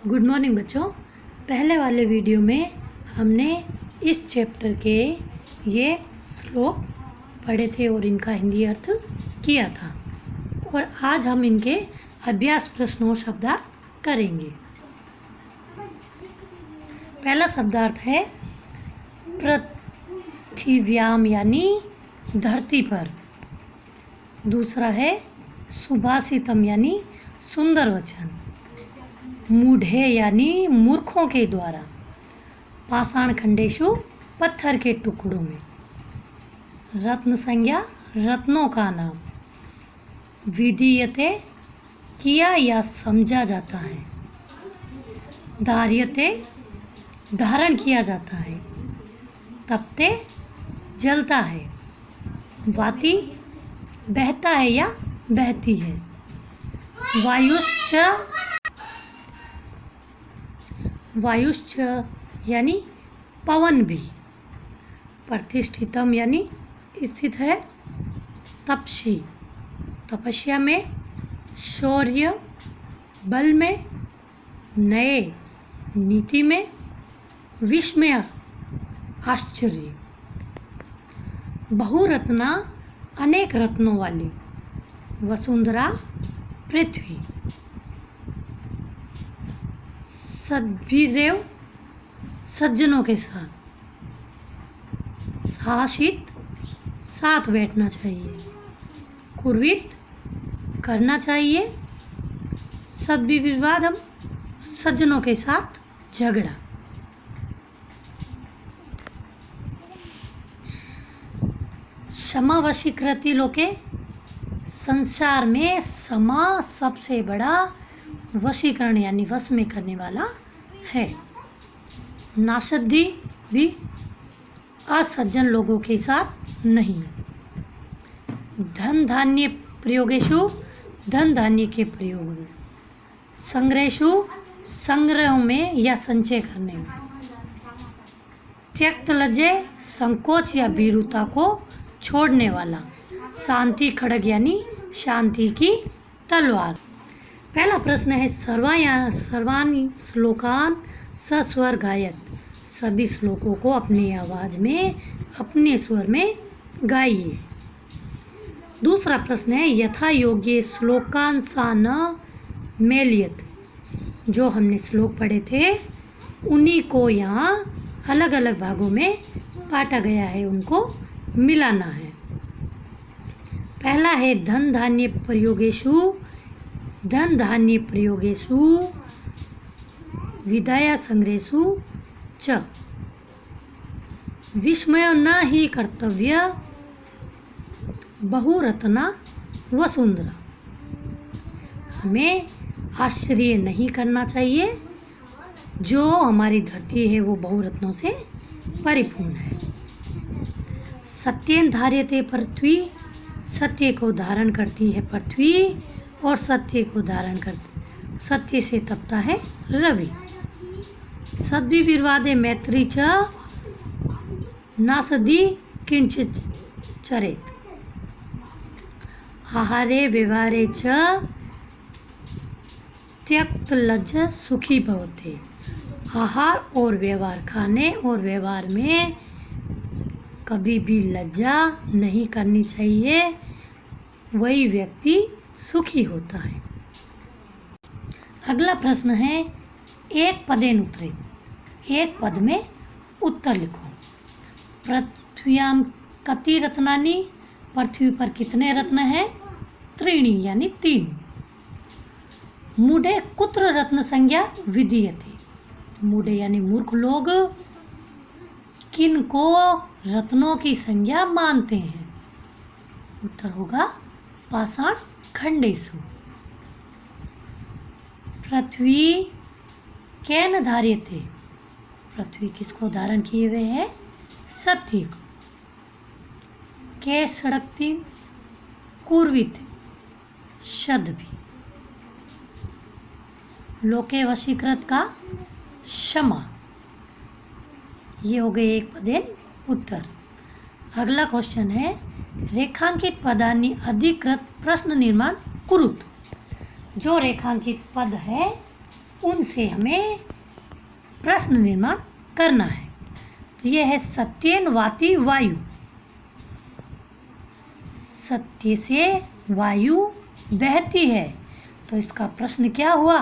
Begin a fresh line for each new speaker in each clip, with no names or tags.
Good morning बच्चों। पहले वाले वीडियो में हमने इस चैप्टर के ये श्लोक पढ़े थे और इनका हिंदी अर्थ किया था, और आज हम इनके अभ्यास प्रश्नों शब्दार्थ करेंगे। पहला शब्दार्थ है पृथिव्याम यानी धरती पर। दूसरा है सुभाषितम यानी सुंदर वचन। मूढ़े यानी मूर्खों के द्वारा। पाषाण खंडेशु पत्थर के टुकड़ों में। रत्न संज्ञा रत्नों का नाम। विधीयते किया या समझा जाता है। धार्यते धारण किया जाता है। तपते जलता है। वाति बहता है या बहती है। वायुश्च यानी पवन भी। प्रतिष्ठितम यानी स्थित है। तपसी तपस्या में। शौर्य बल में। नए नीति में। विस्मय आश्चर्य। बहुरत्ना अनेक रत्नों वाली। वसुंधरा पृथ्वी। सद्भिदेव सज्जनों के साथ। साहसित साथ बैठना चाहिए। कुर्वित करना चाहिए। सद्विवादम सज्जनों के साथ झगड़ा। क्षमा वशीकृति लोके। संसार में क्षमा सबसे बड़ा वशीकरण यानी वश में करने वाला है। नासद्धि भी असज्जन लोगों के साथ नहीं। धन धान्य प्रयोगेशु धन धान्य के प्रयोग में। संग्रहेशु संग्रह में या संचय करने में। त्यक्त लज्जे संकोच या भीरुता को छोड़ने वाला। शांति खड्ग यानी शांति की तलवार। पहला प्रश्न है सर्वाणी श्लोकान सस्वर गायत। सभी श्लोकों को अपनी आवाज़ में अपने स्वर में गाइए। दूसरा प्रश्न है यथा योग्य श्लोकान सा न मेलियत। जो हमने श्लोक पढ़े थे उन्हीं को यहाँ अलग अलग भागों में बांटा गया है, उनको मिलाना है। पहला है धन धान्य प्रयोगेशु। धन धान्य प्रयोगेशु विद्या संग्रहेशु च। विस्मय न ही कर्तव्य। बहुरत्ना वसुंधरा। हमें आश्चर्य नहीं करना चाहिए। जो हमारी धरती है वो बहुरत्नों से परिपूर्ण है। सत्येन धार्यते पृथ्वी। सत्य को धारण करती है पृथ्वी, और सत्य को धारण करती सत्य से तपता है रवि। सद्विवादे मैत्री च नासदी किंचित चरेत। आहारे व्यवहारे च त्यक्त लज्ज सुखी भवते। आहार और व्यवहार, खाने और व्यवहार में कभी भी लज्जा नहीं करनी चाहिए, वही व्यक्ति सुखी होता है। अगला प्रश्न है एक पदेन उत्तरे। एक पद में उत्तर लिखो। पृथ्व्याम कति रत्नानि। पृथ्वी पर कितने रत्न हैं? त्रीणि यानी 3। मूढ़े कुत्र रत्न संज्ञा विधीयते। मूढ़े यानी मूर्ख लोग किन को रत्नों की संज्ञा मानते हैं? उत्तर होगा पाषाण खंडेशु। पृथ्वी कैन धार्यते। पृथ्वी किसको धारण किए हुए है? सत्य को। कै सड़कती कुर्वित शद भी। लोके वशीकृत का क्षमा। ये हो गए एक पदेन उत्तर। अगला क्वेश्चन है रेखांकित पदानि अधिकृत प्रश्न निर्माण कुरुत। जो रेखांकित पद है उनसे हमें प्रश्न निर्माण करना है। तो यह है सत्येन वाति वायु। सत्य से वायु बहती है। तो इसका प्रश्न क्या हुआ?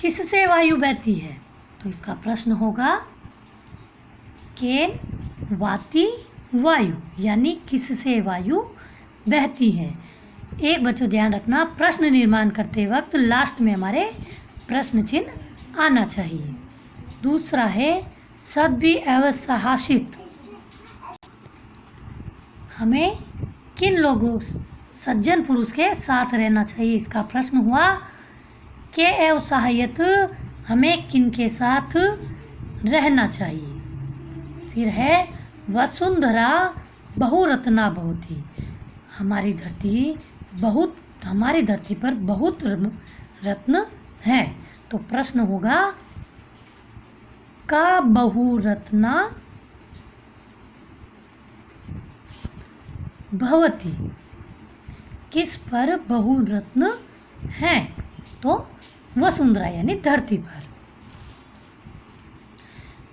किससे वायु बहती है? तो इसका प्रश्न होगा केन वाति वायु, यानी किससे वायु बहती है। एक बच्चों ध्यान रखना, प्रश्न निर्माण करते वक्त लास्ट में हमारे प्रश्न चिन्ह आना चाहिए। दूसरा है सद्भि एवं सहासित। हमें किन लोगों सज्जन पुरुष के साथ रहना चाहिए, इसका प्रश्न हुआ। के एवं सहायत, हमें किन के साथ रहना चाहिए। फिर है वसुंधरा बहुरत्ना भवति। हमारी धरती पर बहुत रत्न है। तो प्रश्न होगा का बहुरत्ना भवति, किस पर बहुरत्न है? तो वसुंधरा यानी धरती पर।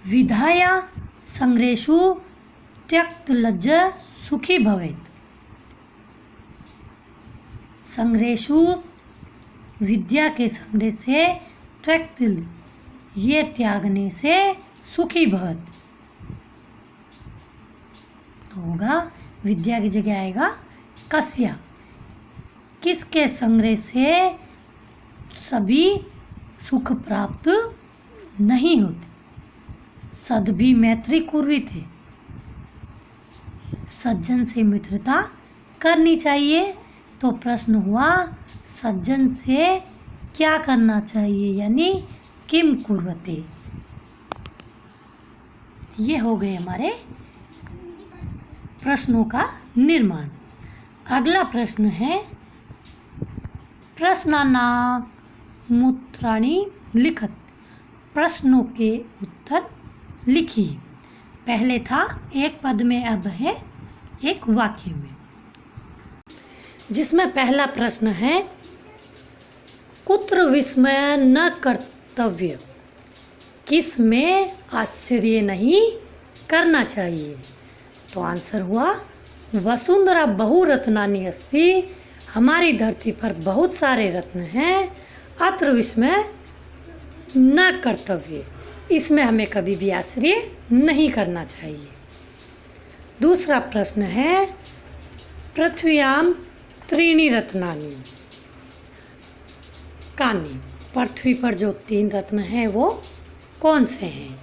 विधाया संग्रेषु त्यक्त लज्ज सुखी भवेत्। संग्रेषु विद्या के संग्रह से, त्यक्त ये त्यागने से सुखी भवत। तो होगा विद्या की जगह आएगा कस्या। किसके संग्रह से सभी सुख प्राप्त नहीं होते। सद्भि मैत्री कुर्वीते, सज्जन से मित्रता करनी चाहिए। तो प्रश्न हुआ सज्जन से क्या करना चाहिए, यानी किम कुर्वते। ये हो गए हमारे प्रश्नों का निर्माण। अगला प्रश्न है प्रश्नानामुत्तराणि लिखत। प्रश्नों के उत्तर लिखिए। पहले था एक पद में, अब है एक वाक्य में। जिसमें पहला प्रश्न है कुत्र विस्मय न कर्तव्य, किस में आश्चर्य नहीं करना चाहिए। तो आंसर हुआ वसुंधरा बहुरत्नानि अस्ति। हमारी धरती पर बहुत सारे रत्न हैं। अत्र विस्मय न कर्तव्य, इसमें हमें कभी भी आश्चर्य नहीं करना चाहिए। दूसरा प्रश्न है पृथ्व्याम त्रीणि रत्नानि कानि। पृथ्वी पर जो 3 रत्न हैं वो कौन से हैं।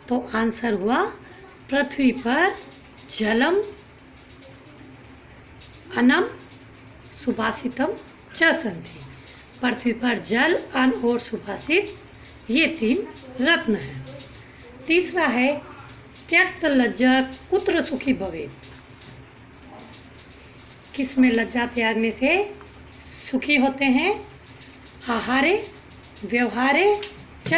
तो आंसर हुआ पृथ्वी पर जलम, अन्नम, सुभाषितम च सन्ति। पृथ्वी पर जल, अन्न और सुभाषित ये 3 रत्न हैं। तीसरा है त्यक्त लज्जा कुत्र सुखी भवेत्। किस में लज्जा त्यागने से सुखी होते हैं। आहारे व्यवहारे च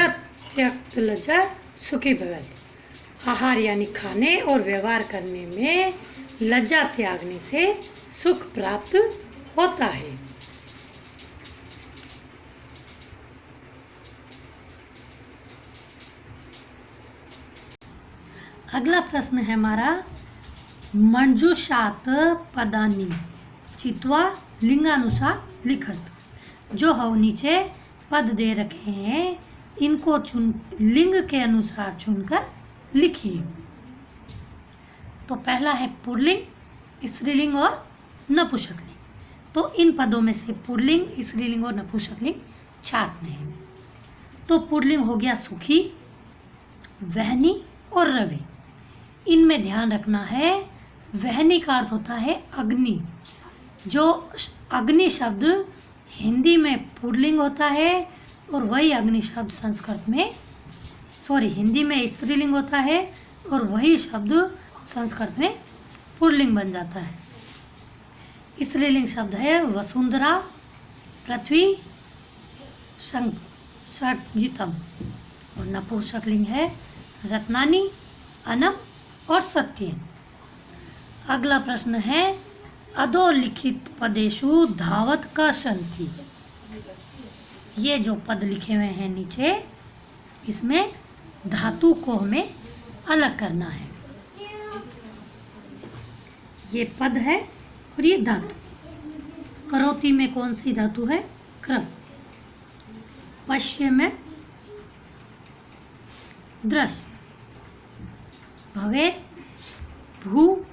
त्यक्त लज्जा सुखी भवेत्। आहार यानी खाने और व्यवहार करने में लज्जा त्यागने से सुख प्राप्त होता है। अगला प्रश्न है हमारा मंजूषात पदानी चित्वा लिंगानुसार लिखत। जो हम नीचे पद दे रखे हैं इनको लिंग के अनुसार चुनकर लिखिए। तो पहला है पुल्लिंग, स्त्रीलिंग और नपुंसकलिंग। तो इन पदों में से पुल्लिंग, स्त्रीलिंग और नपुंसकलिंग छांटने हैं। तो पुल्लिंग हो गया सुखी, वहनी और रवि। इनमें ध्यान रखना है वहनी का अर्थ होता है अग्नि। जो अग्नि शब्द हिंदी में पुल्लिंग होता है और वही अग्नि शब्द हिंदी में स्त्रीलिंग होता है और वही शब्द संस्कृत में पुल्लिंग बन जाता है। स्त्रीलिंग शब्द है वसुंधरा, पृथ्वी, षट्जितम और नपुंसकलिंग है रत्नानि, अनम और सत्येन। अगला प्रश्न है अधोलिखित पदेषु धावत क सन्ति। ये जो पद लिखे हुए हैं नीचे, इसमें धातु को हमें अलग करना है। ये पद है और ये धातु। करोति में कौन सी धातु है? क्र। पश्य में दृश्य। भवेत् भू